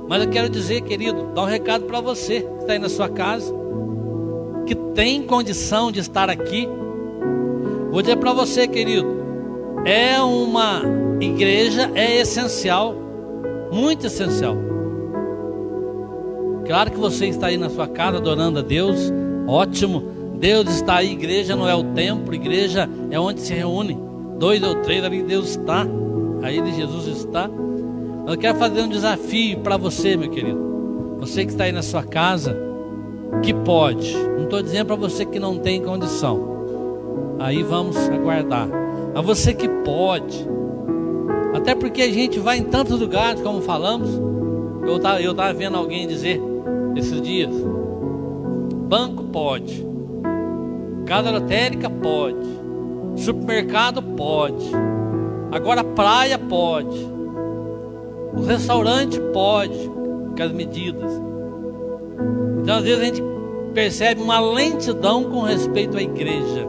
Mas eu quero dizer, querido, dar um recado para você que está aí na sua casa, que tem condição de estar aqui. Vou dizer para você, querido, é uma igreja, é essencial, muito essencial. Claro que você está aí na sua casa adorando a Deus, ótimo. Deus está aí, igreja não é o templo, igreja é onde se reúne 2 ou 3, ali Deus está, aí Jesus está. Eu quero fazer um desafio para você, meu querido. Você que está aí na sua casa, que pode. Não estou dizendo para você que não tem condição. Aí vamos aguardar. A você que pode. Até porque a gente vai em tantos lugares, como falamos. Eu estava vendo alguém dizer esses dias. Banco pode. Casa lotérica pode. Supermercado pode. Agora praia pode. O restaurante pode, com as medidas. Então às vezes a gente percebe uma lentidão com respeito à igreja.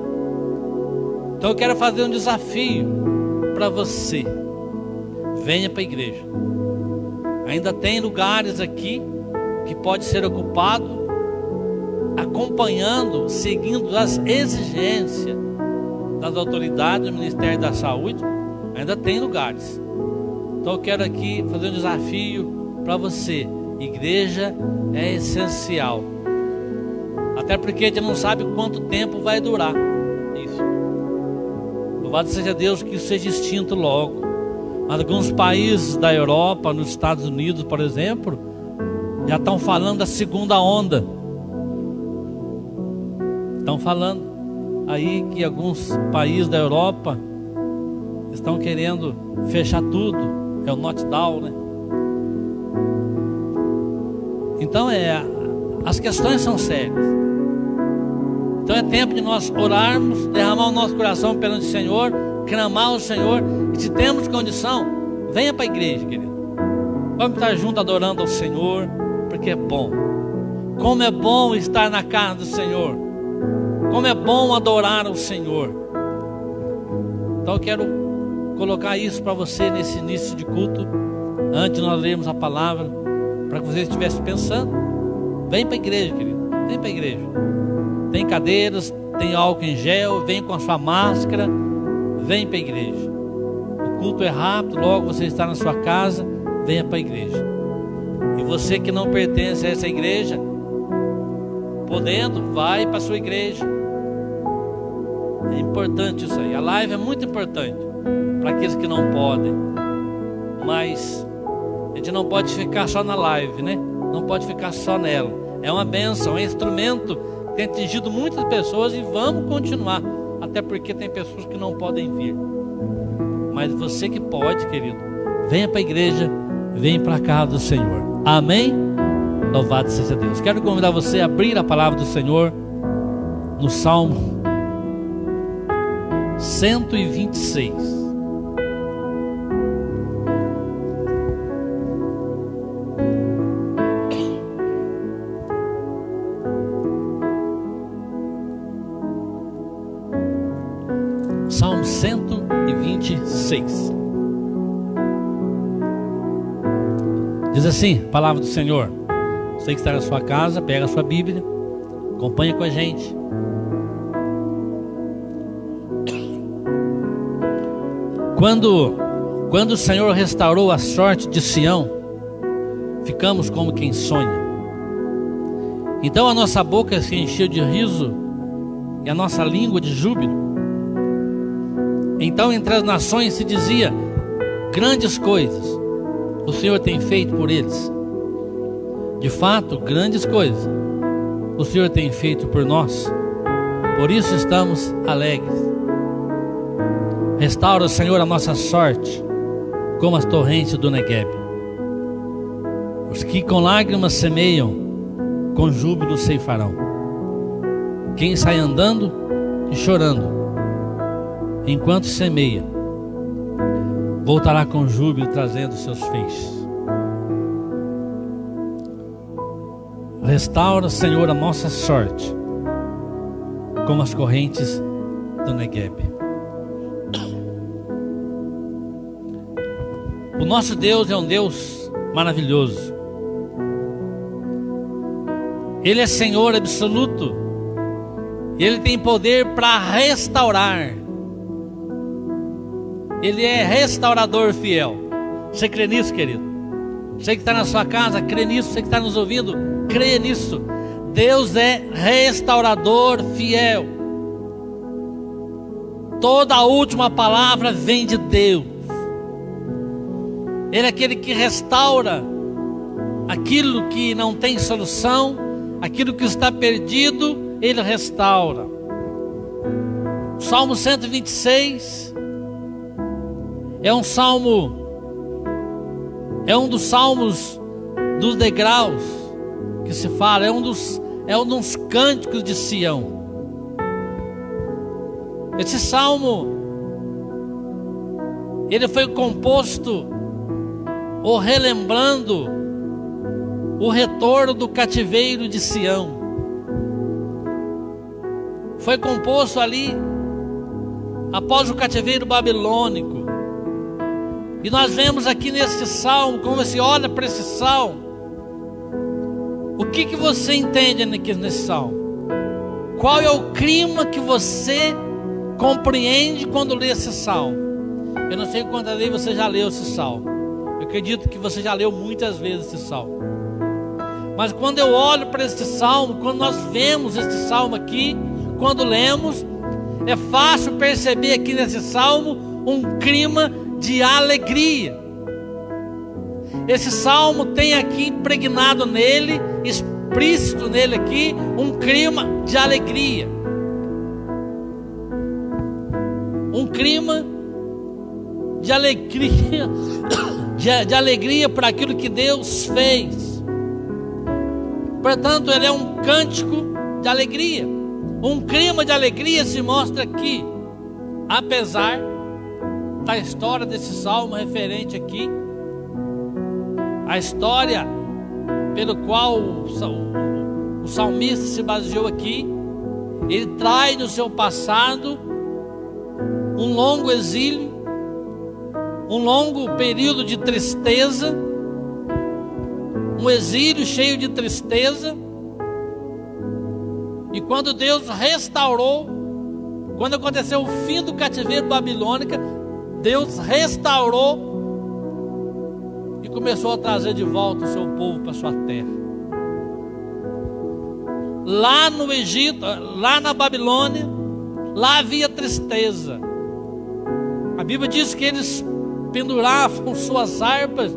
Então eu quero fazer um desafio para você. Venha para a igreja. Ainda tem lugares aqui que pode ser ocupado, acompanhando, seguindo as exigências das autoridades do Ministério da Saúde. Ainda tem lugares. Então eu quero aqui fazer um desafio para você. Igreja é essencial. Até porque a gente não sabe quanto tempo vai durar isso. Louvado seja Deus que isso seja extinto logo. Mas alguns países da Europa, nos Estados Unidos, por exemplo, já estão falando da segunda onda. Estão falando aí que alguns países da Europa estão querendo fechar tudo. É o knockdown, né? Então as questões são sérias. Então é tempo de nós orarmos, derramar o nosso coração perante o Senhor, clamar ao Senhor. E se temos condição, venha para a igreja, querido. Vamos estar juntos adorando ao Senhor, porque é bom. Como é bom estar na casa do Senhor. Como é bom adorar ao Senhor. Então eu quero colocar isso para você nesse início de culto, antes de nós lermos a palavra, para que você estivesse pensando. Vem para a igreja, querido. Vem para a igreja. Tem cadeiras, tem álcool em gel, vem com a sua máscara. Vem para a igreja. O culto é rápido, logo você está na sua casa, venha para a igreja. E você que não pertence a essa igreja, podendo, vai para a sua igreja. É importante isso aí. A live é muito importante para aqueles que não podem. Mas a gente não pode ficar só na live, né? Não pode ficar só nela. É uma bênção, é um instrumento que tem atingido muitas pessoas e vamos continuar. Até porque tem pessoas que não podem vir. Mas você que pode, querido, venha para a igreja, venha para a casa do Senhor. Amém? Louvado seja Deus. Quero convidar você a abrir a palavra do Senhor no Salmo 126. Salmo 126. Diz assim, palavra do Senhor. Você que está na sua casa, pega a sua Bíblia, acompanha com a gente. Quando o Senhor restaurou a sorte de Sião, ficamos como quem sonha. Então a nossa boca se encheu de riso e a nossa língua de júbilo. Então entre as nações se dizia: grandes coisas o Senhor tem feito por eles. De fato, grandes coisas o Senhor tem feito por nós. Por isso estamos alegres. Restaura, Senhor, a nossa sorte, como as torrentes do Negueb. Os que com lágrimas semeiam, com júbilo ceifarão. Quem sai andando e chorando, enquanto semeia, voltará com júbilo trazendo seus feixes. Restaura, Senhor, a nossa sorte, como as correntes do Negueb. O nosso Deus é um Deus maravilhoso. Ele é Senhor absoluto. Ele tem poder para restaurar. Ele é restaurador fiel. Você crê nisso, querido? Você que está na sua casa, crê nisso. Você que está nos ouvindo, crê nisso. Deus é restaurador fiel. Toda a última palavra vem de Deus. Ele é aquele que restaura aquilo que não tem solução, aquilo que está perdido, Ele restaura. Salmo 126 é um salmo, é um dos salmos dos degraus que se fala, é um dos cânticos de Sião. Esse salmo, ele foi composto ou relembrando o retorno do cativeiro de Sião. Foi composto ali após o cativeiro babilônico. E nós vemos aqui nesse salmo, quando você olha para esse salmo, o que você entende nesse salmo? Qual é o clima que você compreende quando lê esse salmo? Eu não sei quantas vezes você já leu esse salmo. Eu acredito que você já leu muitas vezes esse salmo. Mas quando eu olho para esse salmo, quando nós vemos esse salmo aqui, quando lemos, é fácil perceber aqui nesse salmo um clima de alegria. Esse salmo tem aqui impregnado nele, explícito nele aqui, um clima de alegria. Um clima de alegria, de alegria por aquilo que Deus fez. Portanto, ele é um cântico de alegria. Um clima de alegria se mostra aqui, apesar da história desse salmo referente aqui, a história pelo qual o salmista se baseou aqui. Ele traz no seu passado um longo exílio, um longo período de tristeza, um exílio cheio de tristeza. E quando Deus restaurou, quando aconteceu o fim do cativeiro babilônico, Deus restaurou e começou a trazer de volta o seu povo para a sua terra. Lá no Egito, lá na Babilônia, lá havia tristeza. A Bíblia diz que eles penduravam suas harpas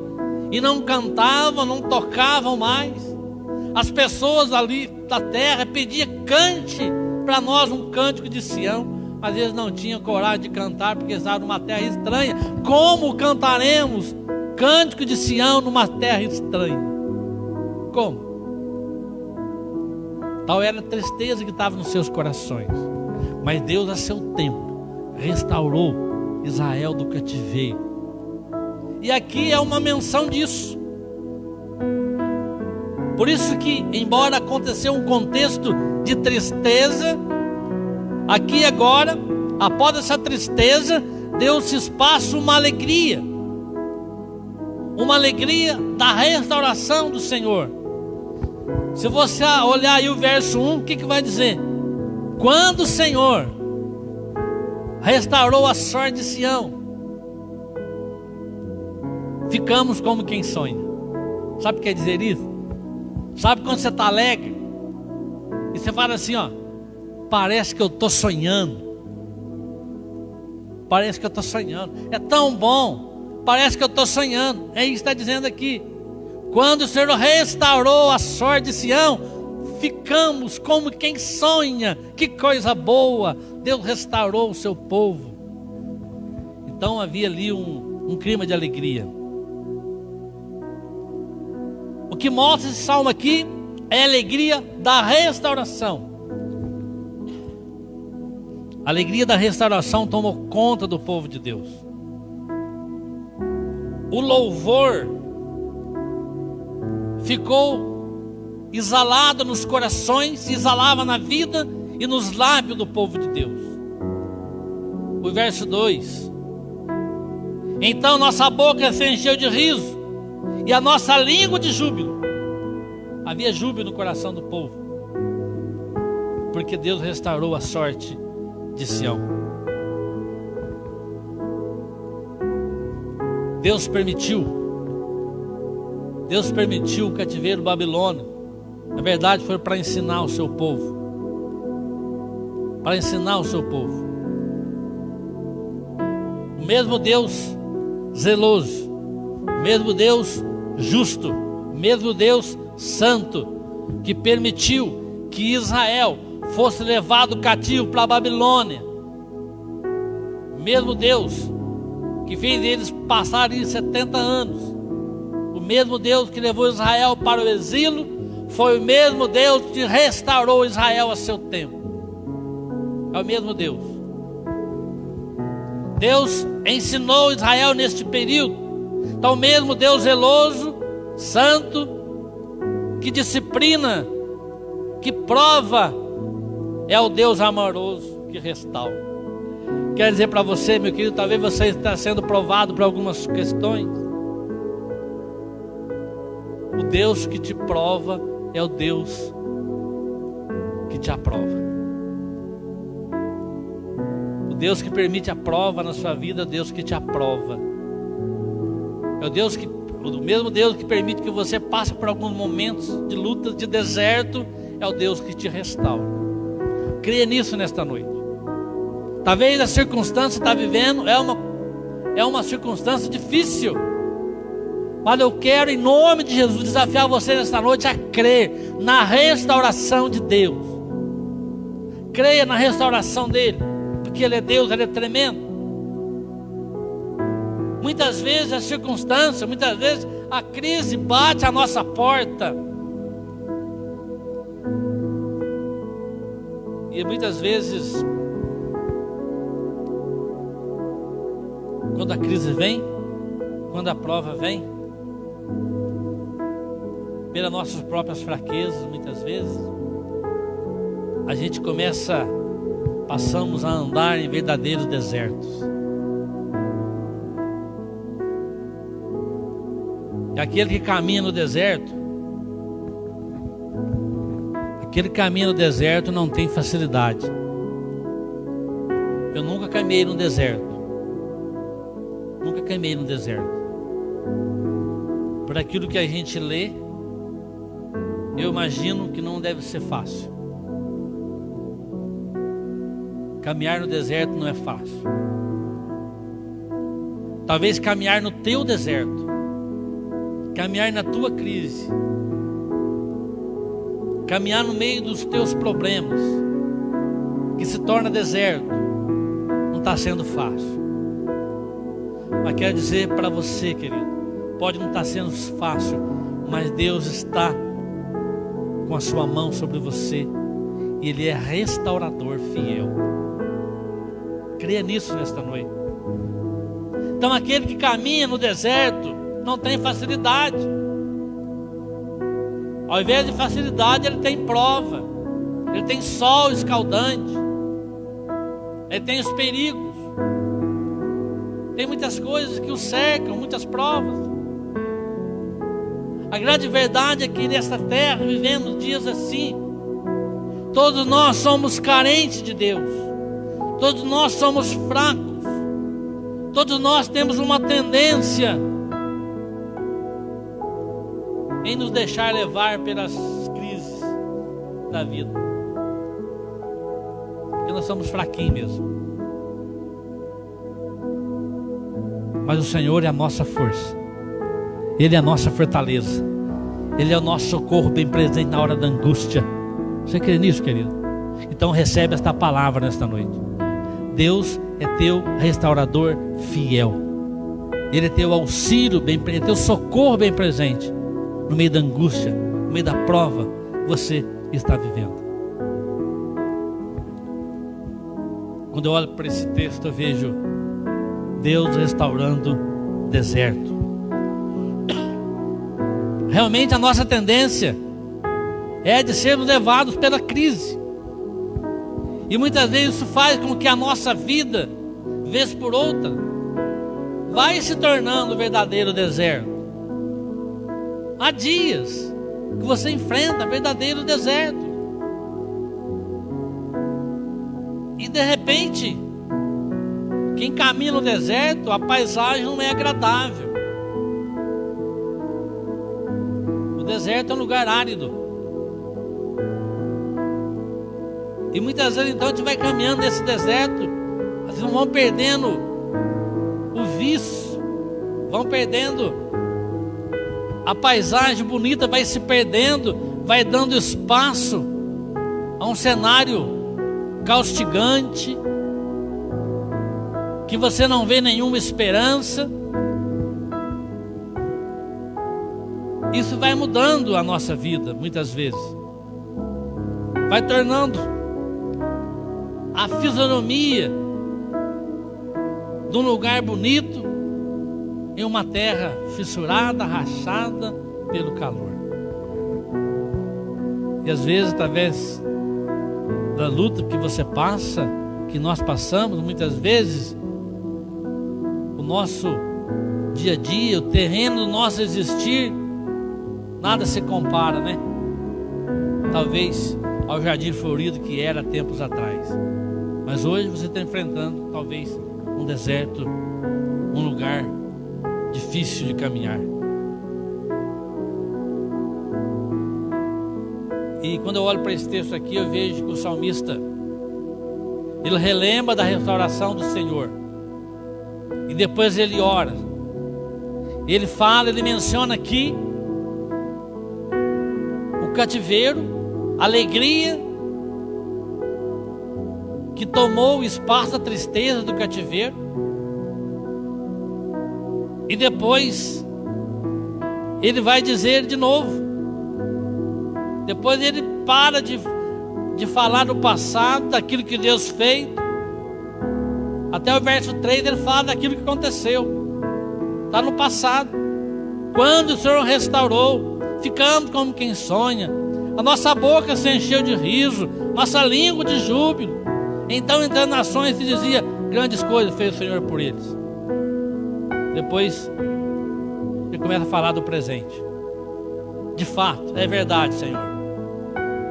e não cantavam, não tocavam mais. As pessoas ali da terra pediam: cante para nós um cântico de Sião. Mas eles não tinham coragem de cantar, porque estavam numa terra estranha. Como cantaremos cântico de Sião numa terra estranha? Como? Tal era a tristeza que estava nos seus corações. Mas Deus, a seu tempo, restaurou Israel do cativeiro. E aqui é uma menção disso. Por isso que, embora aconteceu um contexto de tristeza, aqui agora, após essa tristeza, deu-se espaço uma alegria da restauração do Senhor. Se você olhar aí o verso 1, o que vai dizer? Quando o Senhor restaurou a sorte de Sião, ficamos como quem sonha. Sabe o que quer dizer isso? Sabe quando você está alegre e você fala assim, ó: parece que eu estou sonhando. Parece que eu estou sonhando. É tão bom. Parece que eu estou sonhando. É isso que está dizendo aqui. Quando o Senhor restaurou a sorte de Sião, ficamos como quem sonha. Que coisa boa. Deus restaurou o seu povo. Então havia ali um clima de alegria. O que mostra esse salmo aqui é a alegria da restauração. A alegria da restauração tomou conta do povo de Deus. O louvor ficou exalado nos corações, exalava na vida e nos lábios do povo de Deus. O verso 2: então nossa boca se encheu de riso e a nossa língua de júbilo. Havia júbilo no coração do povo. porque Deus restaurou a sorte de Sião. Deus permitiu o cativeiro babilônico. Na verdade, foi para ensinar o seu povo. Para ensinar o seu povo. O mesmo Deus zeloso, o mesmo Deus justo, o mesmo Deus santo, que permitiu que Israel fosse levado cativo para a Babilônia. O mesmo Deus que fez eles passarem 70 anos. O mesmo Deus que levou Israel para o exílio foi o mesmo Deus que restaurou Israel a seu tempo. É o mesmo Deus. Deus ensinou Israel neste período. Então o mesmo Deus zeloso, santo, que disciplina, que prova, é o Deus amoroso que restaura. Quero dizer para você, meu querido, talvez você está sendo provado por algumas questões. O Deus que te prova é o Deus que te aprova. O Deus que permite a prova na sua vida é o Deus que te aprova. É o mesmo Deus que permite que você passe por alguns momentos de luta, de deserto, é o Deus que te restaura. Creia nisso nesta noite. Talvez a circunstância que está vivendo é uma circunstância difícil. Mas eu quero, em nome de Jesus, desafiar você nesta noite a crer na restauração de Deus. Creia na restauração dele, porque ele é Deus, ele é tremendo. Muitas vezes a circunstância, muitas vezes a crise bate à nossa porta. E muitas vezes, quando a crise vem, quando a prova vem, pelas nossas próprias fraquezas, muitas vezes, a gente passamos a andar em verdadeiros desertos. E aquele que caminha no deserto, não tem facilidade. Eu nunca caminhei no deserto. Por aquilo que a gente lê, eu imagino que não deve ser fácil. Caminhar no deserto não é fácil. Talvez caminhar no teu deserto, caminhar na tua crise, caminhar no meio dos teus problemas, que se torna deserto, não está sendo fácil. Mas quero dizer para você, querido, pode não estar sendo fácil, mas Deus está com a sua mão sobre você, e Ele é restaurador fiel. Creia nisso nesta noite. Então aquele que caminha no deserto não tem facilidade. Ao invés de facilidade, ele tem prova, ele tem sol escaldante, ele tem os perigos, tem muitas coisas que o cercam, muitas provas. A grande verdade é que nesta terra, vivendo dias assim, todos nós somos carentes de Deus, todos nós somos fracos, todos nós temos uma tendência em nos deixar levar pelas crises da vida, porque nós somos fraquinhos mesmo. Mas o Senhor é a nossa força, Ele é a nossa fortaleza, Ele é o nosso socorro bem presente na hora da angústia. Você crê nisso, querido? Então recebe esta palavra nesta noite. Deus é teu restaurador fiel. Ele é teu auxílio bem presente, teu socorro bem presente no meio da angústia, no meio da prova que você está vivendo. Quando eu olho para esse texto, eu vejo Deus restaurando deserto. Realmente a nossa tendência é de sermos levados pela crise. E muitas vezes isso faz com que a nossa vida, vez por outra, vai se tornando um verdadeiro deserto. Há dias que você enfrenta verdadeiro deserto. de repente, quem caminha no deserto, a paisagem não é agradável. O deserto é um lugar árido. E muitas vezes então a gente vai caminhando nesse deserto, vocês vão perdendo o vício, vão perdendo a paisagem bonita, vai se perdendo, vai dando espaço a um cenário caustigante, que você não vê nenhuma esperança. Isso vai mudando a nossa vida, muitas vezes. Vai tornando a fisionomia de um lugar bonito em uma terra fissurada, rachada pelo calor. E às vezes, através da luta que você passa, que nós passamos, muitas vezes, o nosso dia a dia, o terreno do nosso existir, nada se compara, né? Talvez ao jardim florido que era tempos atrás. Mas hoje você está enfrentando talvez um deserto, um lugar difícil de caminhar. E quando eu olho para esse texto aqui, eu vejo que o salmista, ele relembra da restauração do Senhor. E depois ele ora. Ele fala, ele menciona aqui o cativeiro, a alegria que tomou o espaço da tristeza do cativeiro. E depois ele vai dizer de novo. Depois ele para de falar do passado, daquilo que Deus fez. Até o verso 3 ele fala daquilo que aconteceu. Está no passado. Quando o Senhor restaurou, ficamos como quem sonha. A nossa boca se encheu de riso, nossa língua de júbilo. Então entre as nações se dizia, grandes coisas fez o Senhor por eles. Depois ele começa a falar do presente. De fato, é verdade, Senhor.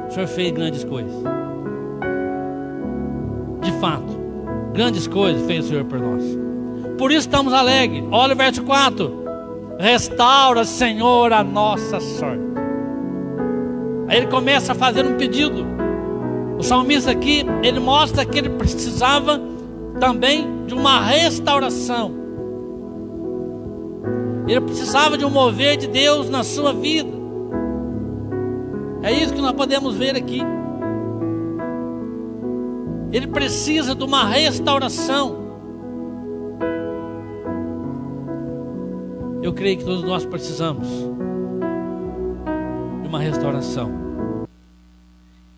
O Senhor fez grandes coisas. De fato, grandes coisas fez o Senhor por nós. Por isso estamos alegres. Olha o verso 4. Restaura, Senhor, a nossa sorte. Aí ele começa a fazer um pedido. O salmista aqui, ele mostra que ele precisava também de uma restauração. Ele precisava de um mover de Deus na sua vida. É isso que nós podemos ver aqui. Ele precisa de uma restauração. Eu creio que todos nós precisamos de uma restauração.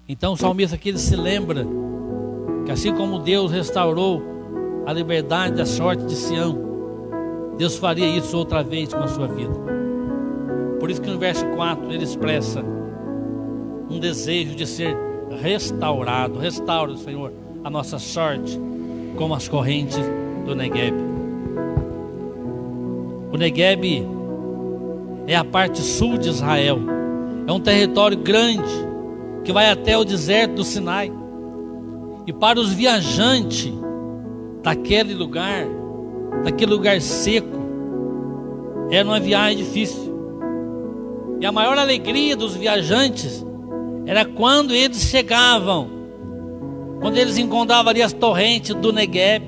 Então o salmista aqui ele se lembra que assim como Deus restaurou a liberdade da sorte de Sião, Deus faria isso outra vez com a sua vida. Por isso que no verso 4 ele expressa um desejo de ser restaurado. Restaura, Senhor, a nossa sorte como as correntes do Negueb. O Negueb é a parte sul de Israel. É um território grande que vai até o deserto do Sinai. E para os viajantes daquele lugar seco, era uma viagem difícil. E a maior alegria dos viajantes era quando eles chegavam, quando eles encontravam ali as torrentes do Negueb,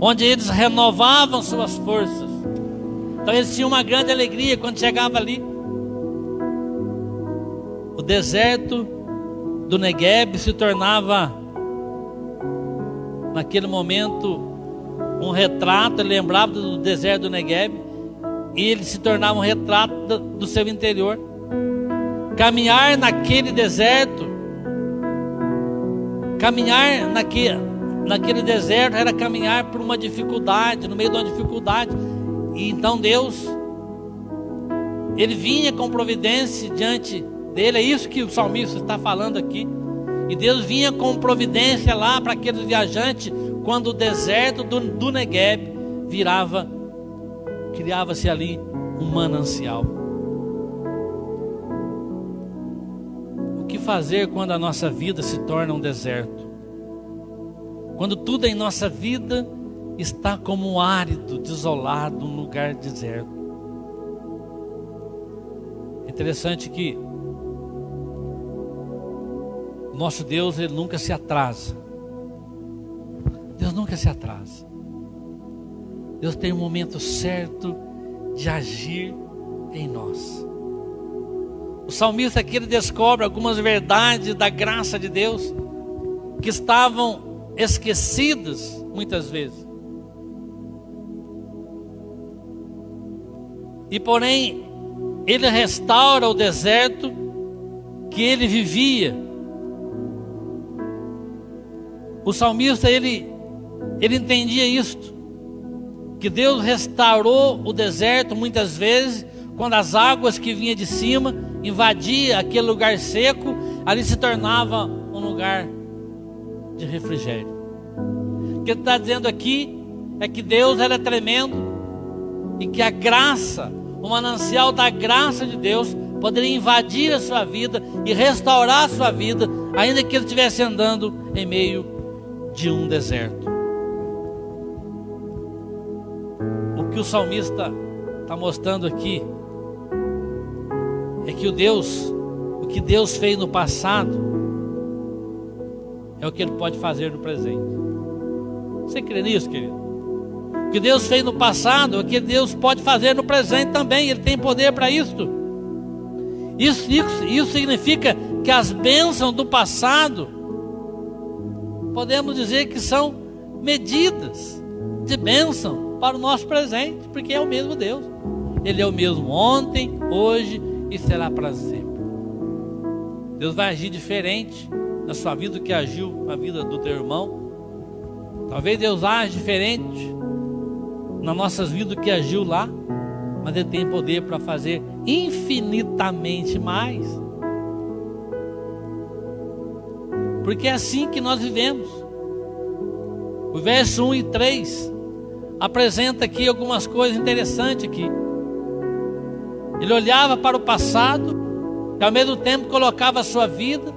onde eles renovavam suas forças. Então eles tinham uma grande alegria quando chegavam ali. O deserto do Negueb se tornava, naquele momento, um retrato. Ele lembrava do deserto do Negueb, e ele se tornava um retrato do seu interior. Caminhar naquele deserto, caminhar naquele deserto era caminhar por uma dificuldade, no meio de uma dificuldade. E então Deus, ele vinha com providência diante dele. É isso que o salmista está falando aqui. E Deus vinha com providência lá para aqueles viajantes, quando o deserto do Negueb criava-se ali um manancial. O que fazer quando a nossa vida se torna um deserto? Quando tudo em nossa vida está como árido, desolado, um lugar deserto. É interessante que o nosso Deus, Ele nunca se atrasa. Deus nunca se atrasa. Deus tem um momento certo de agir em nós. O salmista aqui, ele descobre algumas verdades da graça de Deus que estavam esquecidas muitas vezes. E porém, ele restaura o deserto que ele vivia. O salmista, ele entendia isto, que Deus restaurou o deserto muitas vezes, quando as águas que vinham de cima invadiam aquele lugar seco, ali se tornava um lugar de refrigério. O que ele está dizendo aqui é que Deus era tremendo e que a graça, o manancial da graça de Deus poderia invadir a sua vida e restaurar a sua vida, ainda que ele estivesse andando em meio de um deserto. O que o salmista está mostrando aqui é que o que Deus fez no passado é o que Ele pode fazer no presente. Você crê nisso, querido? O que Deus fez no passado é o que Deus pode fazer no presente também. Ele tem poder para isso. Isso significa que as bênçãos do passado, podemos dizer que são medidas de bênção para o nosso presente, porque é o mesmo Deus. Ele é o mesmo ontem, hoje e será para sempre. Deus vai agir diferente na sua vida do que agiu na vida do teu irmão. Talvez Deus age diferente nas nossas vidas do que agiu lá, mas Ele tem poder para fazer infinitamente mais. Porque é assim que nós vivemos. O verso 1 e 3 apresenta aqui algumas coisas interessantes aqui. Ele olhava para o passado e ao mesmo tempo colocava a sua vida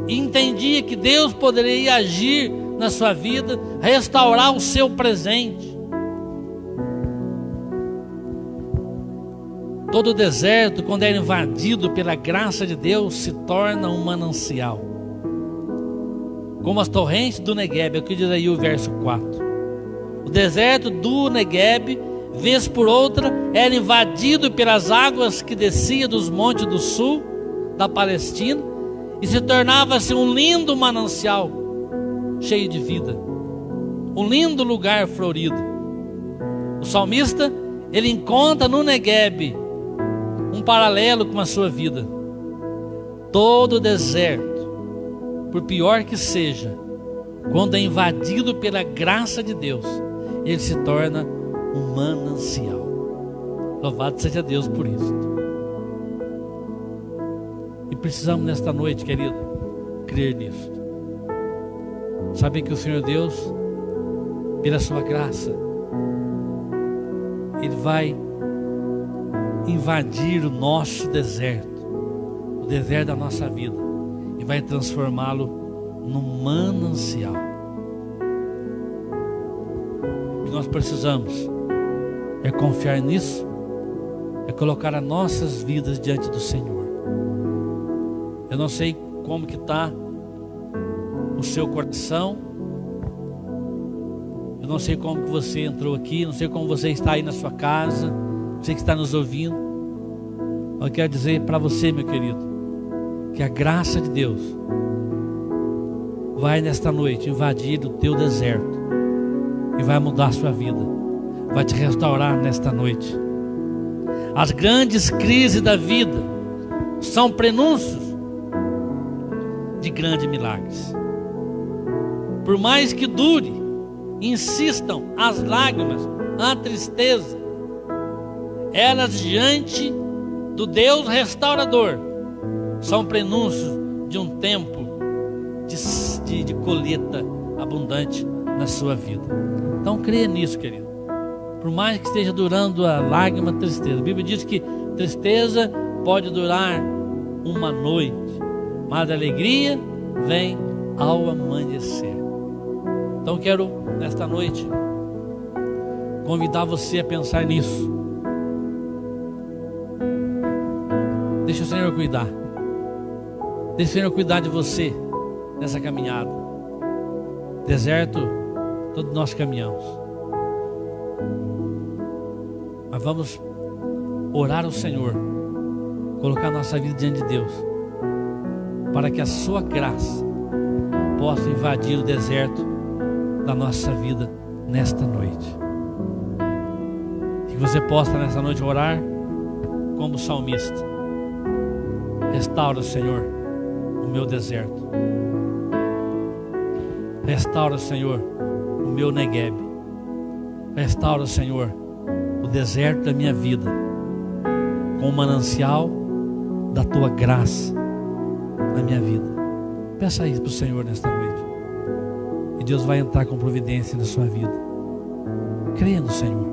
e entendia que Deus poderia agir na sua vida, restaurar o seu presente. Todo deserto, quando é invadido pela graça de Deus, se torna um manancial, como as torrentes do Negueb. É o que diz aí o verso 4. O deserto do Negueb, vez por outra, era invadido pelas águas que desciam dos montes do sul da Palestina e se tornava-se um lindo manancial cheio de vida, um lindo lugar florido. O salmista, ele encontra no Negueb um paralelo com a sua vida. Todo deserto, por pior que seja, quando é invadido pela graça de Deus, ele se torna um manancial. Louvado seja Deus por isso. E precisamos nesta noite, querido, crer nisso. Saber que o Senhor Deus, pela sua graça, Ele vai invadir o nosso deserto, o deserto da nossa vida, e vai transformá-lo num manancial. O que nós precisamos é confiar nisso, é colocar as nossas vidas diante do Senhor. Eu não sei como que está o seu coração, eu não sei como que você entrou aqui, não sei como você está aí na sua casa, você que está nos ouvindo. Eu quero dizer para você, meu querido, que a graça de Deus vai nesta noite invadir o teu deserto e vai mudar a sua vida, vai te restaurar nesta noite. As grandes crises da vida são prenúncios de grandes milagres. Por mais que dure, insistam as lágrimas, a tristeza, elas diante do Deus restaurador são prenúncios de um tempo de colheita abundante na sua vida. Então creia nisso, querido. Por mais que esteja durando a lágrima, a tristeza, a Bíblia diz que tristeza pode durar uma noite, mas a alegria vem ao amanhecer. Então quero, nesta noite, convidar você a pensar nisso. Deixa o Senhor cuidar. Deixa o Senhor cuidar de você nessa caminhada. Deserto, todos nós caminhamos. Mas vamos orar ao Senhor, colocar nossa vida diante de Deus, para que a sua graça possa invadir o deserto da nossa vida nesta noite. Que você possa nessa noite orar como salmista: restaura, Senhor, o meu deserto. Restaura, Senhor, o meu Negueb. Restaura, Senhor, o deserto da minha vida, com o manancial da tua graça na minha vida. Peça isso para o Senhor nesta noite, e Deus vai entrar com providência na sua vida. Creia no Senhor,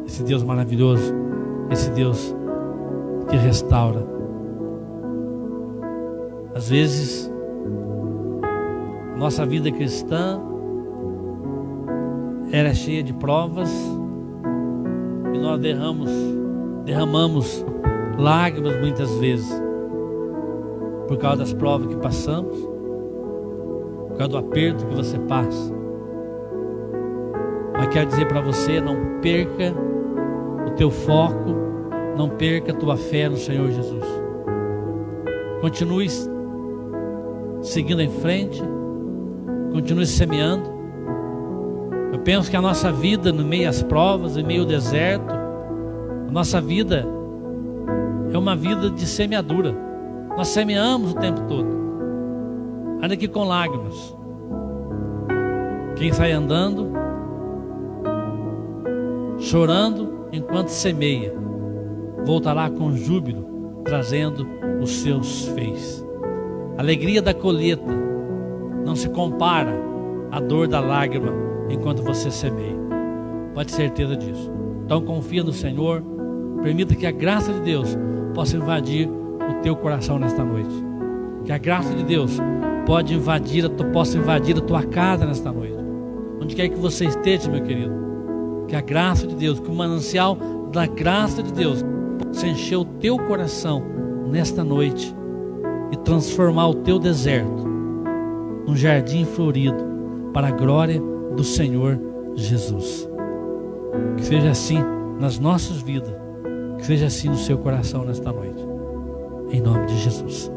esse Deus maravilhoso, esse Deus que restaura. Às vezes nossa vida cristã era cheia de provas e nós derramamos lágrimas muitas vezes por causa das provas que passamos, por causa do aperto que você passa. Mas quero dizer para você: não perca o teu foco, não perca a tua fé no Senhor Jesus. Continue seguindo em frente, continue semeando. Eu penso que a nossa vida, no meio às provas, em meio ao deserto, a nossa vida é uma vida de semeadura. Nós semeamos o tempo todo, ainda que com lágrimas. Quem sai andando, chorando enquanto semeia, voltará com júbilo, trazendo os seus feixes. A alegria da colheita não se compara à dor da lágrima enquanto você semeia. Pode ter certeza disso. Então confia no Senhor. Permita que a graça de Deus possa invadir o teu coração nesta noite. Que a graça de Deus possa invadir a tua casa nesta noite. Onde quer que você esteja, meu querido, que a graça de Deus, que o manancial da graça de Deus possa encher o teu coração nesta noite e transformar o teu deserto num jardim florido para a glória do Senhor Jesus. Que seja assim nas nossas vidas, que seja assim no seu coração nesta noite, em nome de Jesus.